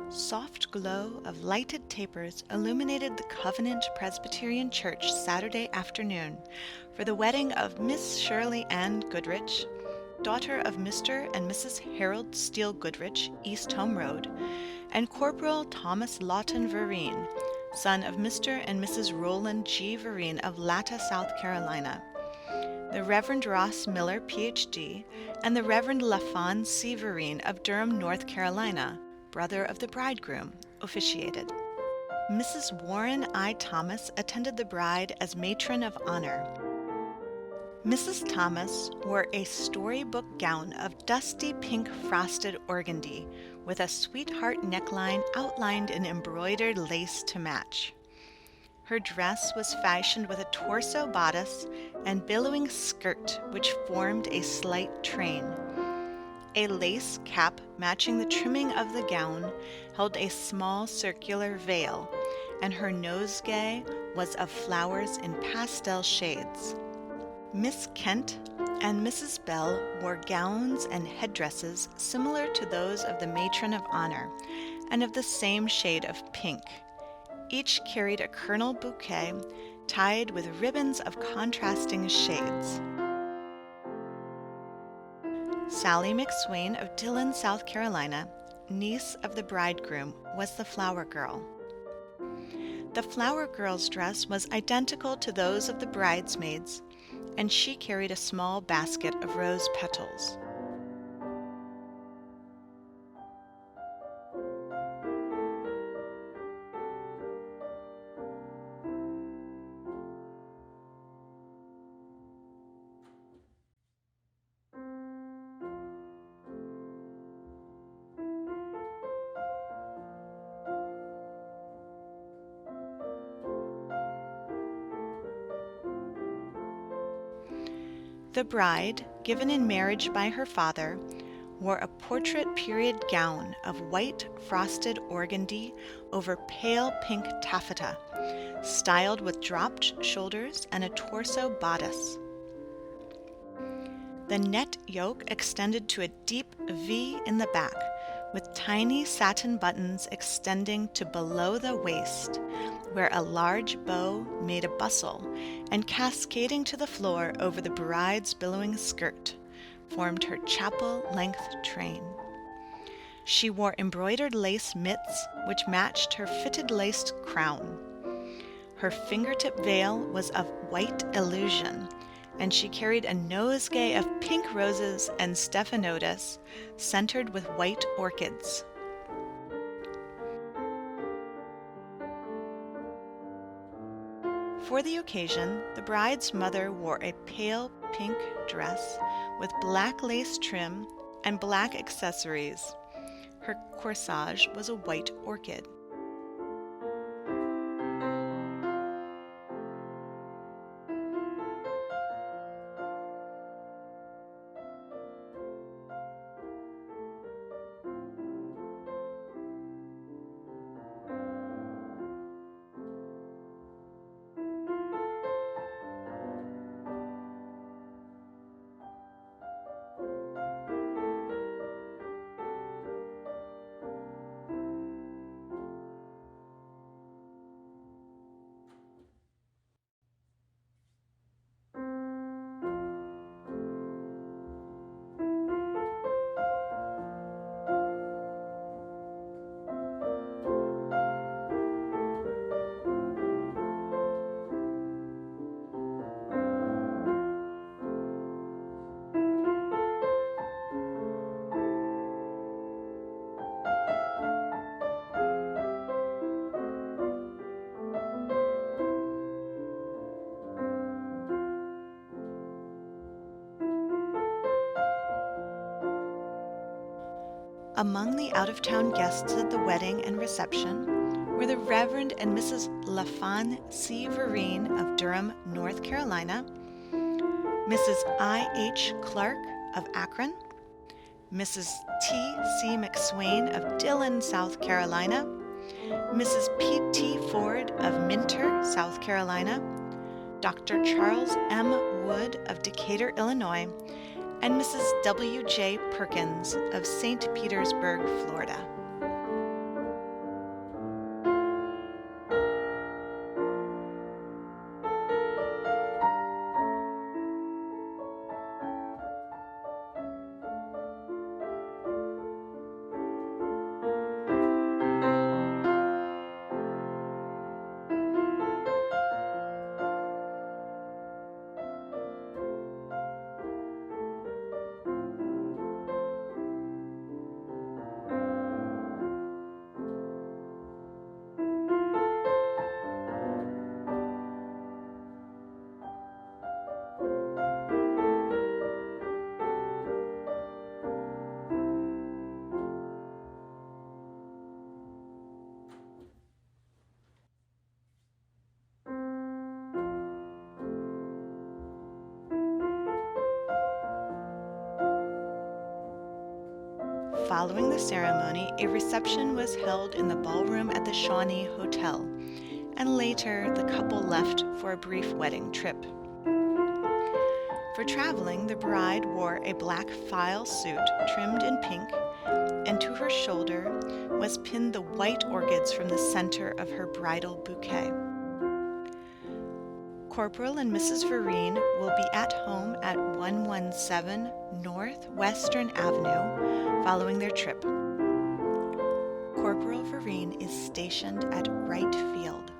Soft glow of lighted tapers illuminated the Covenant Presbyterian Church Saturday afternoon for the wedding of Miss Shirley Ann Goodrich, daughter of Mr. and Mrs. Harold Steele Goodrich, East Home Road, and Corporal Thomas Lawton Vereen, son of Mr. and Mrs. Roland G. Vereen of Latta, South Carolina. The Reverend Ross Miller, Ph.D., and the Reverend LaFawn C. Vereen of Durham, North Carolina, brother of the bridegroom, officiated. Mrs. Warren I. Thomas attended the bride as matron of honor. Mrs. Thomas wore a storybook gown of dusty pink frosted organdy with a sweetheart neckline outlined in embroidered lace to match. Her dress was fashioned with a torso bodice and billowing skirt which formed a slight train. A lace cap matching the trimming of the gown held a small circular veil, and her nosegay was of flowers in pastel shades. Miss Kent and Mrs. Bell wore gowns and headdresses similar to those of the matron of honor, and of the same shade of pink. Each carried a kernel bouquet tied with ribbons of contrasting shades. Sally McSwain of Dillon, South Carolina, niece of the bridegroom, was the flower girl. The flower girl's dress was identical to those of the bridesmaids, and she carried a small basket of rose petals. The bride, given in marriage by her father, wore a portrait period gown of white frosted organdy over pale pink taffeta, styled with dropped shoulders and a torso bodice. The net yoke extended to a deep V in the back, with tiny satin buttons extending to below the waist, where a large bow made a bustle, and cascading to the floor over the bride's billowing skirt, formed her chapel-length train. She wore embroidered lace mitts which matched her fitted laced crown. Her fingertip veil was of white illusion, and she carried a nosegay of pink roses and stephanotis centered with white orchids. For the occasion, the bride's mother wore a pale pink dress with black lace trim and black accessories. Her corsage was a white orchid. Among the out-of-town guests at the wedding and reception were the Reverend and Mrs. LaFawn C. Vereen of Durham, North Carolina, Mrs. I.H. Clark of Akron, Mrs. T.C. McSwain of Dillon, South Carolina, Mrs. P.T. Ford of Minter, South Carolina, Dr. Charles M. Wood of Decatur, Illinois, and Mrs. W.J. Perkins of St. Petersburg, Florida. Following the ceremony, a reception was held in the ballroom at the Shawnee Hotel, and later the couple left for a brief wedding trip. For traveling, the bride wore a black file suit trimmed in pink, and to her shoulder was pinned the white orchids from the center of her bridal bouquet. Corporal and Mrs. Vereen will be at home at 117 North Western Avenue following their trip. Corporal Vereen is stationed at right field.